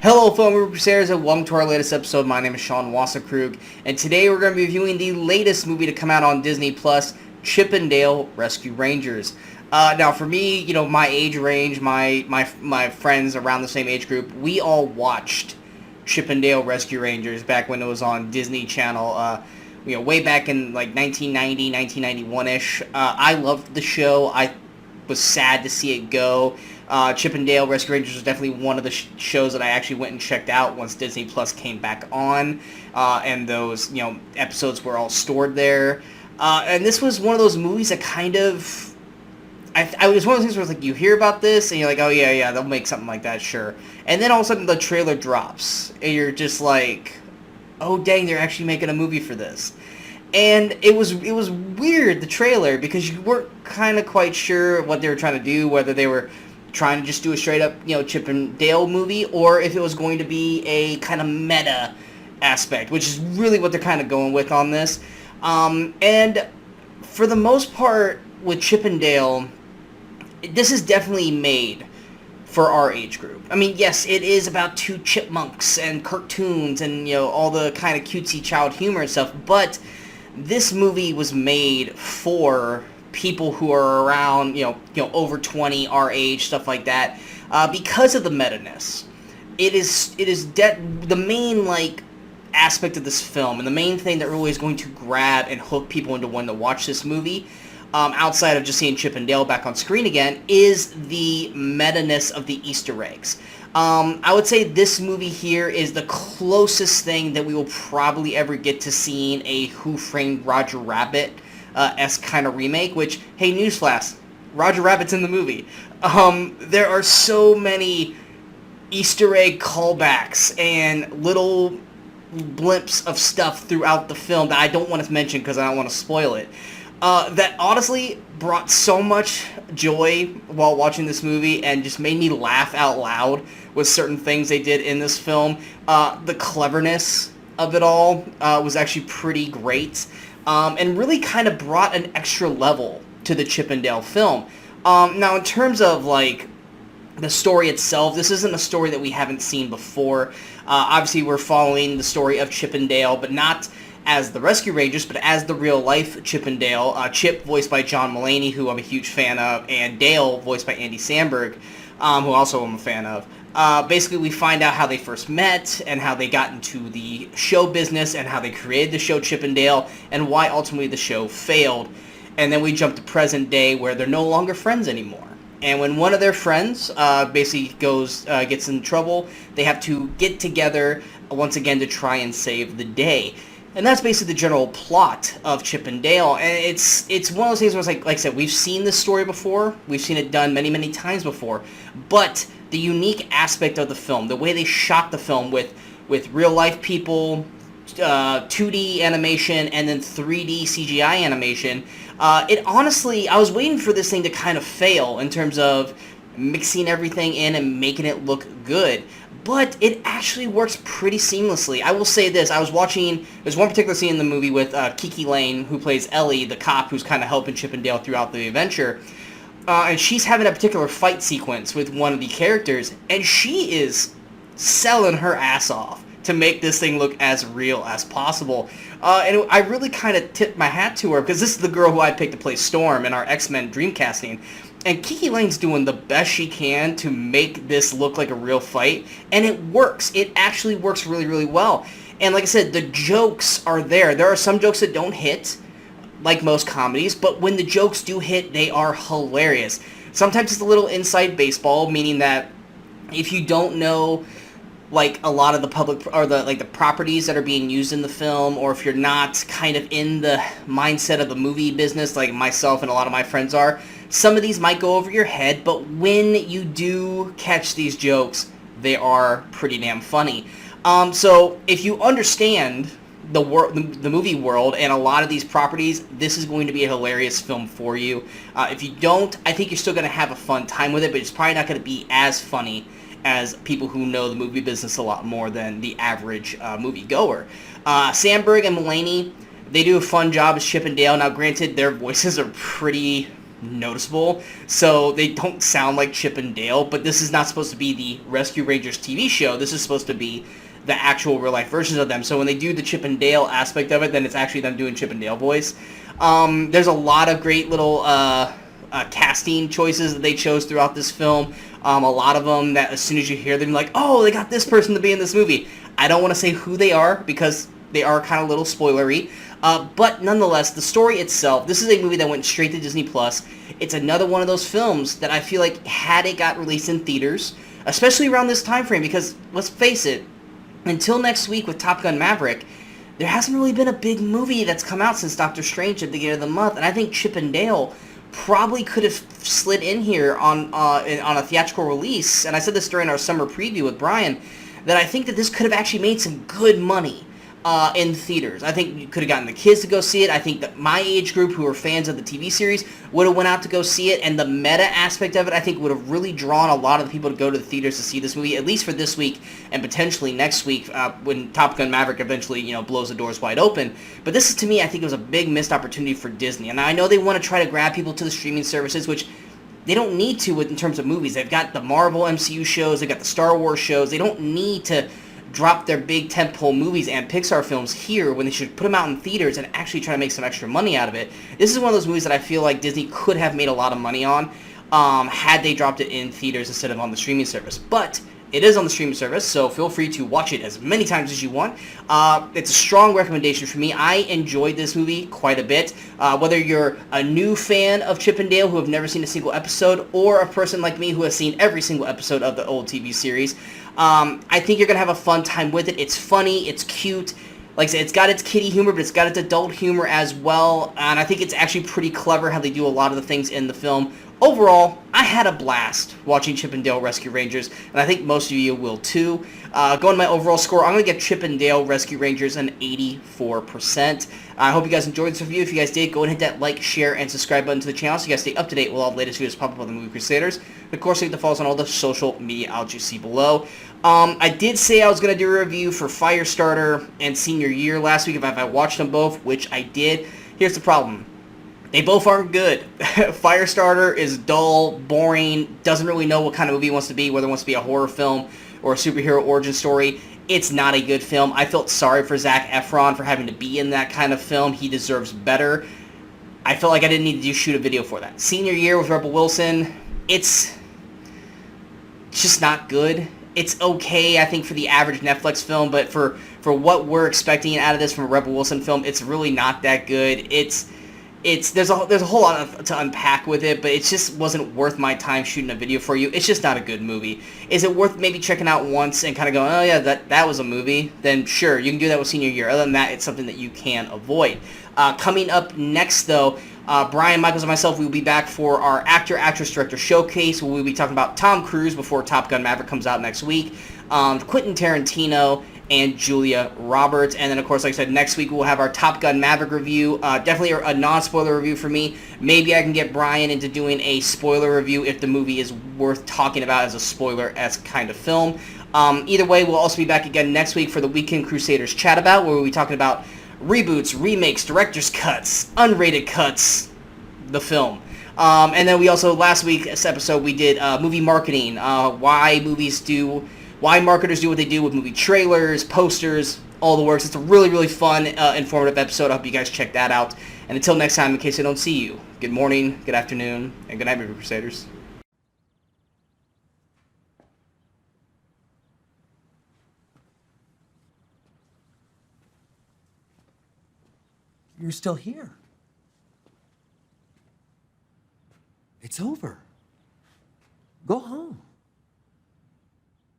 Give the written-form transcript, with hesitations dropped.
Hello, fellow Movie Crusaders, and welcome to our latest episode. My name is Sean Wasserkrug, and today we're going to be reviewing the latest movie to come out on Disney Plus, Chip 'n Dale Rescue Rangers. Now, for me, my age range, my friends around the same age group, we all watched Chip 'n Dale Rescue Rangers back when it was on Disney Channel. Way back in like 1990, 1991-ish. I loved the show. I was sad to see it go. Chip 'n Dale Rescue Rangers was definitely one of the shows that I actually went and checked out once Disney Plus came back on, and those episodes were all stored there. And this was one of those movies that kind of, it was one of those things where it's like you hear about this and you're like, oh yeah, they'll make something like that, sure. And then all of a sudden the trailer drops and you're just like, oh dang, they're actually making a movie for this. And it was weird, the trailer, because you weren't kind of quite sure what they were trying to do, whether they were trying to just do a straight up, Chip 'n Dale movie, or if it was going to be a kind of meta aspect, which is really what they're kind of going with on this. And for the most part, with Chip 'n Dale, this is definitely made for our age group. I mean, yes, it is about two chipmunks and cartoons and, all the kind of cutesy child humor and stuff, but this movie was made for people who are around, over 20, our age, stuff like that, because of the meta-ness. It is the main, aspect of this film, and the main thing that really is going to grab and hook people into wanting to watch this movie, outside of just seeing Chip 'n Dale back on screen again, is the meta-ness of the Easter eggs. I would say this movie here is the closest thing that we will probably ever get to seeing a Who Framed Roger Rabbit esque kind of remake, which, hey, newsflash, Roger Rabbit's in the movie. There are so many Easter egg callbacks and little blimps of stuff throughout the film that I don't want to mention because I don't want to spoil it. That honestly brought so much joy while watching this movie and just made me laugh out loud with certain things they did in this film. The cleverness of it all was actually pretty great, and really kind of brought an extra level to the Chip 'n Dale film. Now, in terms of, the story itself, this isn't a story that we haven't seen before. Obviously, we're following the story of Chip 'n Dale, but not as the Rescue Rangers, but as the real-life Chip 'n Dale. Chip, voiced by John Mulaney, who I'm a huge fan of, and Dale, voiced by Andy Samberg, who also I'm a fan of. Basically, we find out how they first met, and how they got into the show business, and how they created the show Chip 'n Dale, and why ultimately the show failed. And then we jump to present day, where they're no longer friends anymore. And when one of their friends basically gets in trouble, they have to get together once again to try and save the day. And that's basically the general plot of Chip 'n Dale. And it's one of those things where it's like I said, we've seen this story before. We've seen it done many, many times before. But the unique aspect of the film, the way they shot the film with real-life people, 2D animation, and then 3D CGI animation, it honestly, I was waiting for this thing to kind of fail in terms of mixing everything in and making it look good. But it actually works pretty seamlessly. I will say this, there's one particular scene in the movie with Kiki Lane, who plays Ellie, the cop who's kind of helping Chip 'n Dale throughout the adventure. And she's having a particular fight sequence with one of the characters, and she is selling her ass off to make this thing look as real as possible. And I really kind of tipped my hat to her, because this is the girl who I picked to play Storm in our X-Men Dreamcasting. And Kiki Lane's doing the best she can to make this look like a real fight, and it works. It actually works really, really well. And like I said, the jokes are there. There are some jokes that don't hit, like most comedies, but when the jokes do hit, they are hilarious. Sometimes it's a little inside baseball, meaning that if you don't know a lot of the public or the properties that are being used in the film, or if you're not kind of in the mindset of the movie business like myself and a lot of my friends are, some of these might go over your head, but when you do catch these jokes, they are pretty damn funny. So if you understand the movie world and a lot of these properties, this is going to be a hilarious film for you. If you don't, I think you're still going to have a fun time with it, but it's probably not going to be as funny as people who know the movie business a lot more than the average moviegoer. Samberg and Mulaney, they do a fun job as Chip 'n Dale. Now, granted, their voices are pretty noticeable, so they don't sound like Chip and Dale, but this is not supposed to be the Rescue Rangers TV show. This is supposed to be the actual real-life versions of them. So when they do the Chip and Dale aspect of it, then it's actually them doing Chip and Dale voice. There's a lot of great little casting choices that they chose throughout this film. A lot of them that as soon as you hear them, you're like, oh, they got this person to be in this movie. I don't want to say who they are because they are kind of a little spoilery. But nonetheless, the story itself, this is a movie that went straight to Disney+. It's another one of those films that I feel like had it got released in theaters, especially around this time frame, because let's face it, until next week with Top Gun Maverick, there hasn't really been a big movie that's come out since Doctor Strange at the beginning of the month, and I think Chip and Dale probably could have slid in here on a theatrical release. And I said this during our summer preview with Brian, that I think that this could have actually made some good money in theaters. I think you could have gotten the kids to go see it. I think that my age group, who are fans of the TV series, would have went out to go see it, and the meta aspect of it, I think, would have really drawn a lot of the people to go to the theaters to see this movie, at least for this week and potentially next week when Top Gun Maverick eventually, blows the doors wide open. But this is, to me, I think it was a big missed opportunity for Disney. And I know they want to try to grab people to the streaming services, which they don't need to in terms of movies. They've got the Marvel MCU shows, they've got the Star Wars shows. They don't need to drop their big tentpole movies and Pixar films here when they should put them out in theaters and actually try to make some extra money out of it. This is one of those movies that I feel like Disney could have made a lot of money on had they dropped it in theaters instead of on the streaming service. But it is on the streaming service, so feel free to watch it as many times as you want. It's a strong recommendation for me. I enjoyed this movie quite a bit. Whether you're a new fan of Chip and Dale who have never seen a single episode, or a person like me who has seen every single episode of the old TV series, I think you're going to have a fun time with it. It's funny, it's cute. Like I said, it's got its kiddie humor, but it's got its adult humor as well. And I think it's actually pretty clever how they do a lot of the things in the film. Overall, I had a blast watching Chip and Dale Rescue Rangers, and I think most of you will too. Going to my overall score, I'm going to get Chip and Dale Rescue Rangers an 84%. I hope you guys enjoyed this review. If you guys did, go and hit that like, share, and subscribe button to the channel so you guys stay up to date with all the latest videos pop up on the Movie Crusaders. And of course, leave the follows on all the social media outlets you see below. I did say I was going to do a review for Firestarter and Senior Year last week if I watched them both, which I did. Here's the problem. They both aren't good. Firestarter is dull, boring, doesn't really know what kind of movie it wants to be, whether it wants to be a horror film or a superhero origin story. It's not a good film. I felt sorry for Zac Efron for having to be in that kind of film. He deserves better. I felt like I didn't need to shoot a video for that. Senior Year with Rebel Wilson, it's just not good. It's okay, I think, for the average Netflix film, but for what we're expecting out of this from a Rebel Wilson film, it's really not that good. There's a whole lot to unpack with it, but it just wasn't worth my time shooting a video for you. It's just not a good movie. Is it worth maybe checking out once and kind of going, oh yeah, that was a movie? Then sure, you can do that with Senior Year. Other than that, it's something that you can avoid. Coming up next, though, Brian, Michaels, and myself, we will be back for our Actor, Actress, Director Showcase, where we'll be talking about Tom Cruise before Top Gun Maverick comes out next week, Quentin Tarantino, and Julia Roberts. And then, of course, like I said, next week we'll have our Top Gun Maverick review. Definitely a non-spoiler review for me. Maybe I can get Brian into doing a spoiler review if the movie is worth talking about as a spoiler-esque kind of film. Either way, we'll also be back again next week for the Weekend Crusaders Chat About, where we'll be talking about reboots, remakes, director's cuts, unrated cuts, the film. And then we also, last week's episode, we did movie marketing, why marketers do what they do with movie trailers, posters, all the works. It's a really, really fun, informative episode. I hope you guys check that out. And until next time, in case I don't see you, good morning, good afternoon, and good night, Movie Crusaders. You're still here. It's over. Go home.